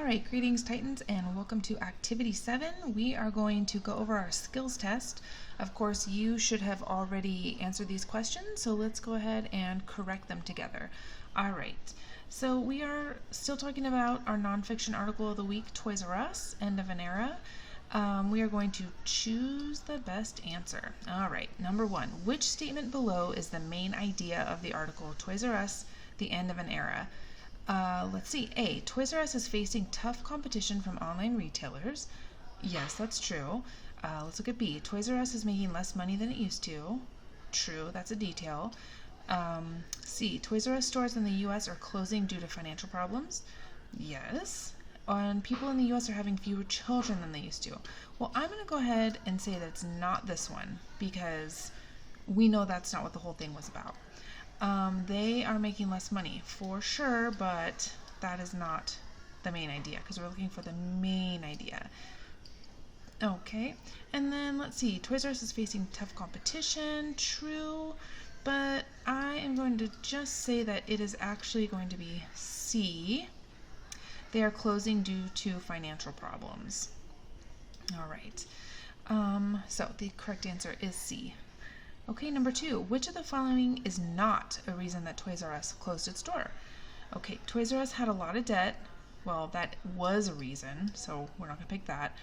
Alright, greetings Titans and welcome to Activity 7. We are going to go over our skills test. Of course, you should have already answered these questions, so let's go ahead and correct them together. Alright, so we are still talking about our nonfiction article of the week, Toys R Us, End of an Era. We are going to choose the best answer. Alright, number 1. Which statement below is the main idea of the article, Toys R Us, the End of an Era? Let's see. A. Toys R Us is facing tough competition from online retailers. Yes, that's true. Let's look at B. Toys R Us is making less money than it used to. True, that's a detail. C. Toys R Us stores in the U.S. are closing due to financial problems. Yes. And people in the U.S. are having fewer children than they used to. Well, I'm going to go ahead and say that it's not this one because we know that's not what the whole thing was about. They are making less money for sure, but that is not the main idea because we're looking for the main idea. Okay, and then let's see. Toys R Us is facing tough competition. True, but I am going to just say that it is actually going to be C. They are closing due to financial problems. All right. So the correct answer is C. Okay, number 2. Which of the following is not a reason that Toys R Us closed its door? Okay, Toys R Us had a lot of debt. Well, that was a reason, so we're not going to pick that.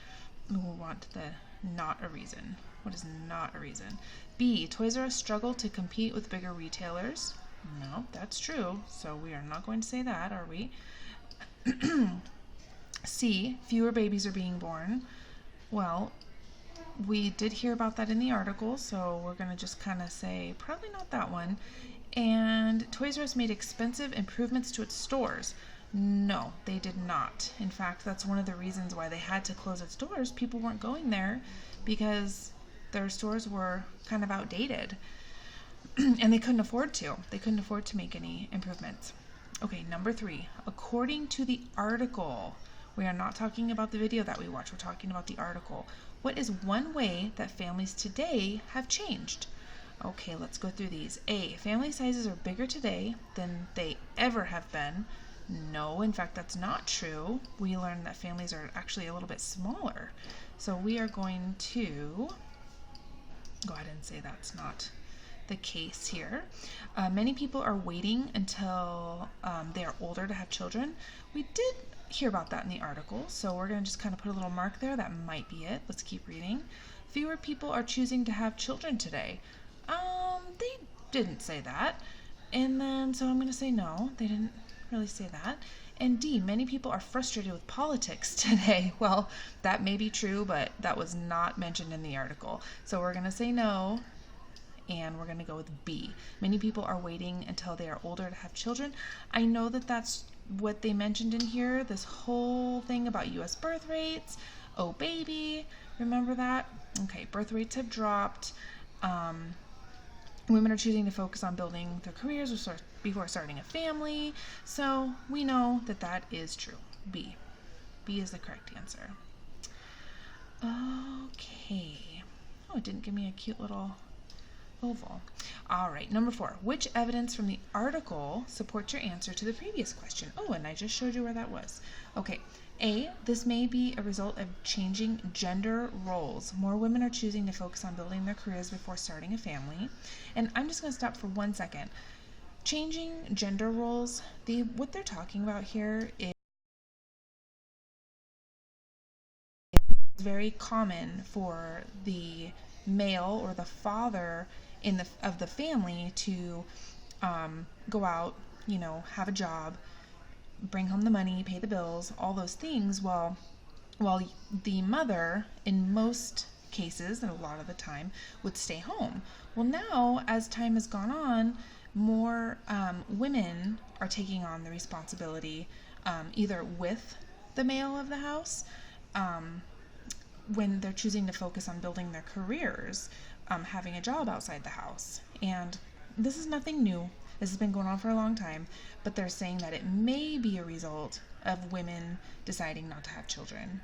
We want the not a reason. What is not a reason? B. Toys R Us struggled to compete with bigger retailers. No, that's true, so we are not going to say that, are we? C. Fewer babies are being born. Well, we did hear about that in the article, so we're going to just kind of say probably not that one. And Toys R Us made expensive improvements to its stores. No, they did not. In fact, that's one of the reasons why they had to close its doors. People weren't going there because their stores were kind of outdated and they couldn't afford to. They couldn't afford to make any improvements. Okay, number 3. According to the article, we are not talking about the video that we watched. We're talking about the article. What is one way that families today have changed? Okay, let's go through these. A. Family sizes are bigger today than they ever have been. No, in fact, that's not true. We learned that families are actually a little bit smaller. So we are going to go ahead and say that's not the case here. Many people are waiting until they are older to have children. We did hear about that in the article, so we're going to just kind of put a little mark there. That might be it. Let's keep reading. Fewer people are choosing to have children today. They didn't say that. And then, so I'm going to say no. They didn't really say that. And D, many people are frustrated with politics today. Well, that may be true, but that was not mentioned in the article. So we're going to say no. And we're going to go with B. Many people are waiting until they are older to have children. I know that that's what they mentioned in here, this whole thing about U.S. birth rates. Oh, baby. Remember that? Okay, birth rates have dropped. Women are choosing to focus on building their careers before starting a family. So we know that that is true. B. B is the correct answer. Okay. Oh, it didn't give me a cute little oval. All right, number 4. Which evidence from the article supports your answer to the previous question? Oh, and I just showed you where that was. Okay, A, this may be a result of changing gender roles. More women are choosing to focus on building their careers before starting a family. And I'm just going to stop for 1 second. Changing gender roles, what they're talking about here is very common for the male or the father of the family to go out, have a job, bring home the money, pay the bills, all those things, while the mother, in most cases, and a lot of the time, would stay home. Well, now, as time has gone on, more women are taking on the responsibility, either with the male of the house, when they're choosing to focus on building their careers, having a job outside the house. And this is nothing new. This has been going on for a long time, but they're saying that it may be a result of women deciding not to have children.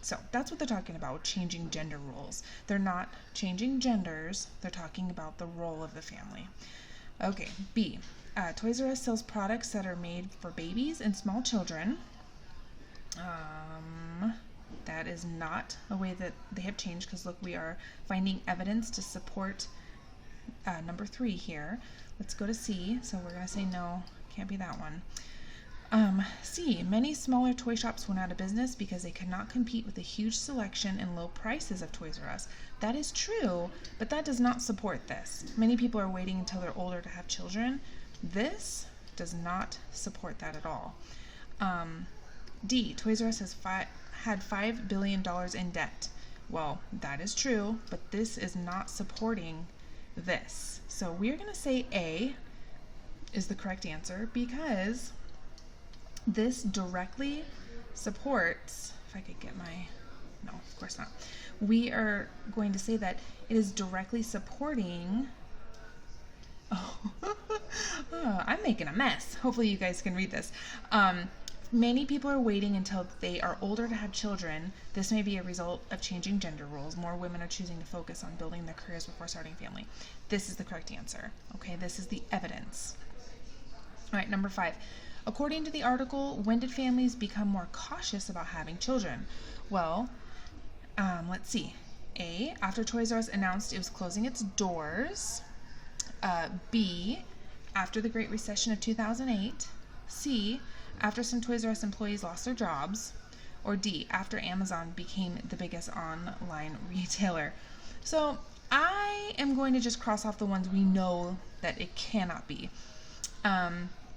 So that's what they're talking about, changing gender roles. They're not changing genders. They're talking about the role of the family. Okay, B. Toys R Us sells products that are made for babies and small children. is not a way that they have changed, because look, we are finding evidence to support number 3 here. Let's go to C. So we're going to say no, can't be that one. C, many smaller toy shops went out of business because they could not compete with the huge selection and low prices of Toys R Us. That is true, but that does not support this. Many people are waiting until they're older to have children. This does not support that at all. D, Toys R Us has had $5 billion in debt. Well, that is true, but this is not supporting this. So we're going to say A is the correct answer, because this directly supports, if I could get no, of course not. We are going to say that it is directly supporting, I'm making a mess. Hopefully you guys can read this. Many people are waiting until they are older to have children. This may be a result of changing gender roles. More women are choosing to focus on building their careers before starting a family. This is the correct answer. Okay, this is the evidence. All right, number 5. According to the article, when did families become more cautious about having children? Well, let's see. A, after Toys R Us announced it was closing its doors. B, after the Great Recession of 2008. C, after some Toys R Us employees lost their jobs. Or D, after Amazon became the biggest online retailer. So I am going to just cross off the ones we know that it cannot be.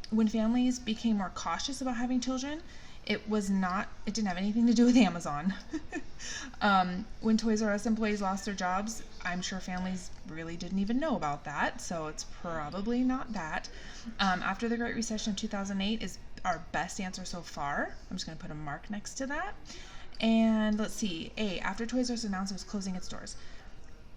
When families became more cautious about having children, it didn't have anything to do with Amazon. When Toys R Us employees lost their jobs, I'm sure families really didn't even know about that, so it's probably not that. After the Great Recession of 2008 is our best answer so far. I'm just going to put a mark next to that. And let's see, A, after Toys R Us announced it was closing its doors.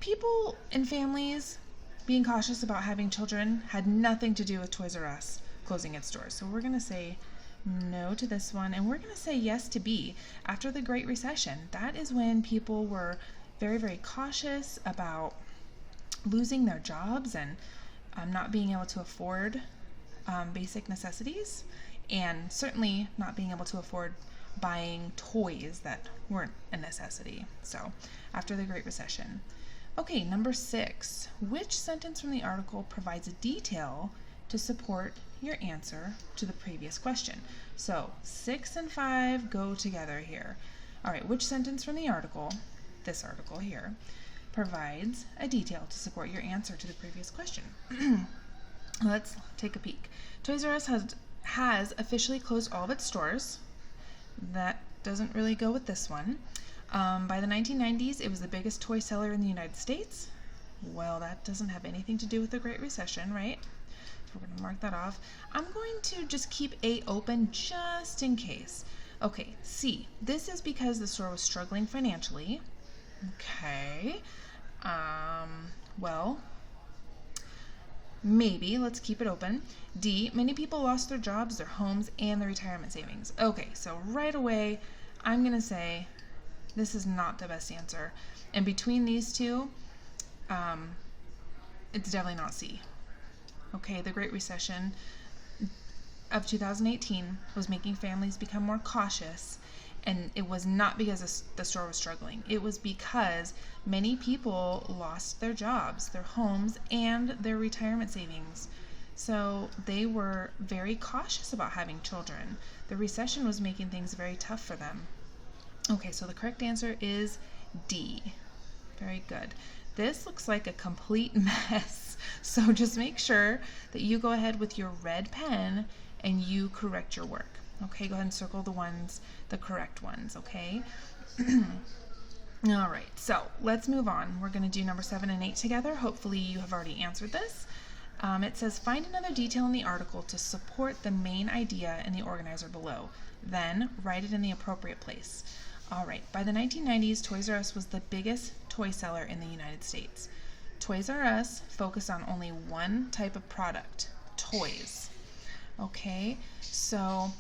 People and families being cautious about having children had nothing to do with Toys R Us closing its doors. So we're going to say no to this one, and we're going to say yes to B. After the Great Recession, that is when people were very, very cautious about losing their jobs and not being able to afford basic necessities, and certainly not being able to afford buying toys that weren't a necessity. So after the Great Recession. Okay, number 6. Which sentence from the article provides a detail to support your answer to the previous question? So 6 and 5 go together here. All right, which sentence from the article, this article here, provides a detail to support your answer to the previous question? Let's take a peek. Toys R Us has officially closed all of its stores. That doesn't really go with this one. By the 1990s, it was the biggest toy seller in the United States. Well, that doesn't have anything to do with the Great Recession, right? So we're going to mark that off. I'm going to just keep A open just in case. Okay, C. This is because the store was struggling financially. Okay. Well, maybe. Let's keep it open. D. Many people lost their jobs, their homes, and their retirement savings. Okay, so right away, I'm going to say this is not the best answer. And between these two, it's definitely not C. Okay, the Great Recession of 2018 was making families become more cautious, and it was not because the store was struggling. It was because many people lost their jobs, their homes, and their retirement savings. So they were very cautious about having children. The recession was making things very tough for them. Okay, so the correct answer is D. Very good. This looks like a complete mess. So just make sure that you go ahead with your red pen and you correct your work. Okay, go ahead and circle the correct ones, okay? All right, so let's move on. We're going to do number 7 and 8 together. Hopefully you have already answered this. It says, find another detail in the article to support the main idea in the organizer below. Then write it in the appropriate place. All right, by the 1990s, Toys R Us was the biggest toy seller in the United States. Toys R Us focused on only one type of product, toys. Okay, so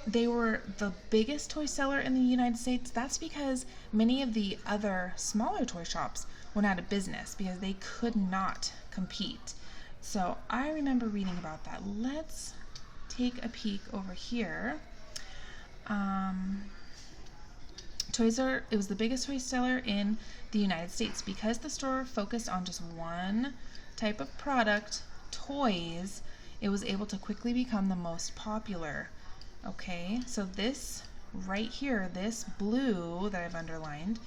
they were the biggest toy seller in the United States. That's because many of the other smaller toy shops went out of business because they could not compete. So I remember reading about that. Let's take a peek over here. It was the biggest toy seller in the United States because the store focused on just one type of product, toys. It was able to quickly become the most popular. Okay, so this right here, this blue that I've underlined,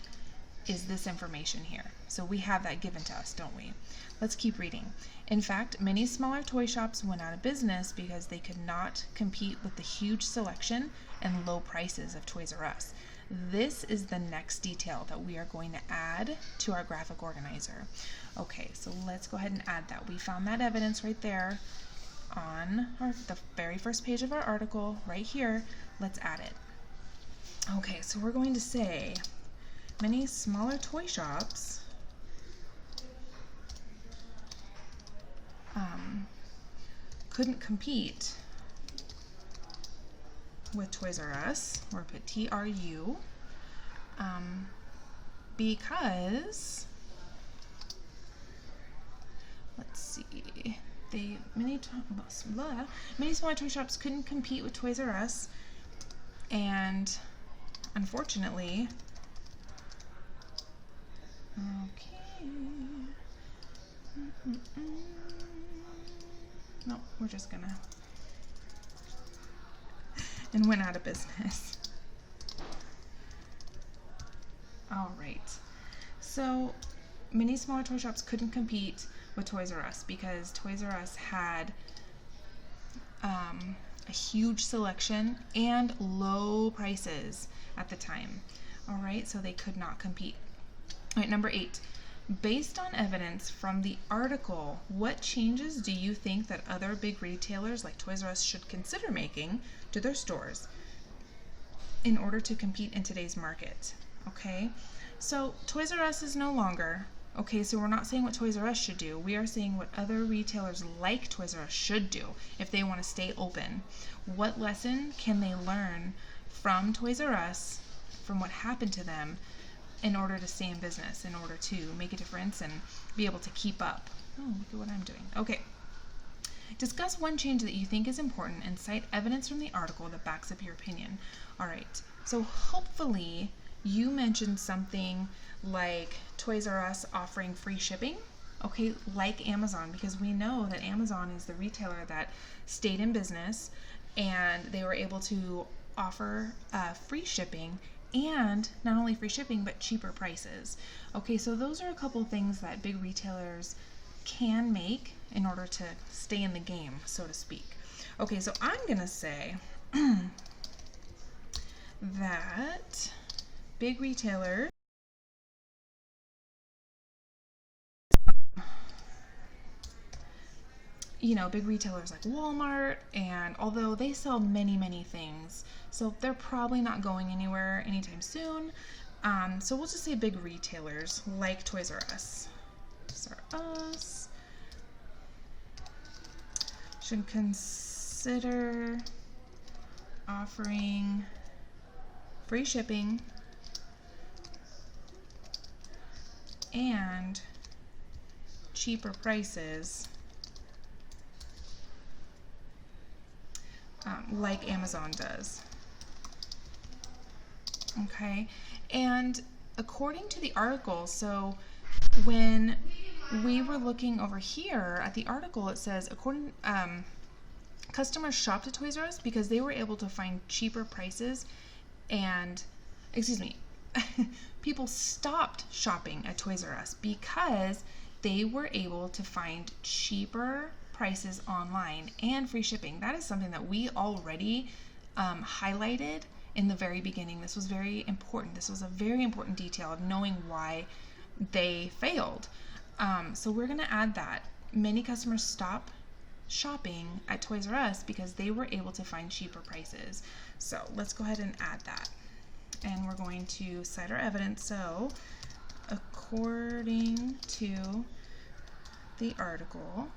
is this information here. So we have that given to us, don't we? Let's keep reading. In fact, many smaller toy shops went out of business because they could not compete with the huge selection and low prices of Toys R Us. This is the next detail that we are going to add to our graphic organizer. Okay, so let's go ahead and add that. We found that evidence right there on the very first page of our article, right here. Let's add it. Okay, so we're going to say many smaller toy shops couldn't compete with Toys R Us, or put TRU, because, let's see, many smaller toy shops couldn't compete with Toys R Us, and unfortunately, okay, no, we're just gonna, and went out of business. All right, so many smaller toy shops couldn't compete with Toys R Us because Toys R Us had a huge selection and low prices at the time. All right, so they could not compete. All right, number 8. Based on evidence from the article, what changes do you think that other big retailers like Toys R Us should consider making to their stores in order to compete in today's market? Okay, so Toys R Us is no longer. Okay, so we're not saying what Toys R Us should do. We are saying what other retailers like Toys R Us should do if they want to stay open. What lesson can they learn from Toys R Us, from what happened to them, in order to stay in business, in order to make a difference and be able to keep up? Oh, look at what I'm doing. Okay. Discuss one change that you think is important and cite evidence from the article that backs up your opinion. All right, so hopefully you mentioned something like Toys R Us offering free shipping, okay, like Amazon, because we know that Amazon is the retailer that stayed in business and they were able to offer free shipping, and not only free shipping but cheaper prices. Okay, so those are a couple things that big retailers can make in order to stay in the game, so to speak. Okay, so I'm gonna say that big retailers, you know, big retailers like Walmart, and although they sell many things, so they're probably not going anywhere anytime soon. So we'll just say big retailers like Toys R Us. Toys R Us should consider offering free shipping and cheaper prices like Amazon does. Okay, and according to the article, so when we were looking over here at the article, it says customers shopped at Toys R Us because they were able to find cheaper prices, and people stopped shopping at Toys R Us because they were able to find cheaper prices online and free shipping. That is something that we already highlighted in the very beginning. This was very important. This was a very important detail of knowing why they failed. So we're going to add that. Many customers stop shopping at Toys R Us because they were able to find cheaper prices. So let's go ahead and add that. And we're going to cite our evidence. So according to the article,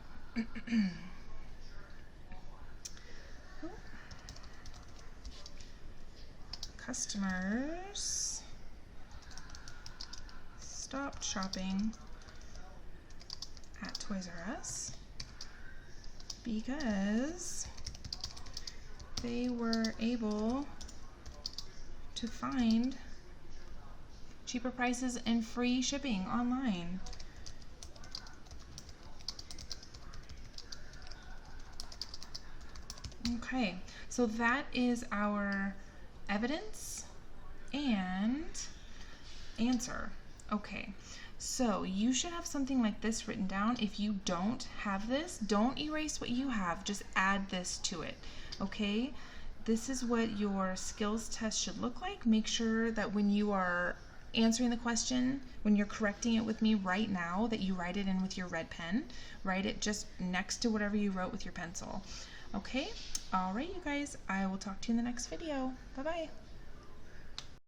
customers stopped shopping at Toys R Us because they were able to find cheaper prices and free shipping online. Okay, so that is our evidence and answer. Okay, so you should have something like this written down. If you don't have this, don't erase what you have, just add this to it. Okay, this is what your skills test should look like. Make sure that when you are answering the question, when you're correcting it with me right now, that you write it in with your red pen. Write it just next to whatever you wrote with your pencil. Okay, all right, you guys, I will talk to you in the next video. Bye-bye.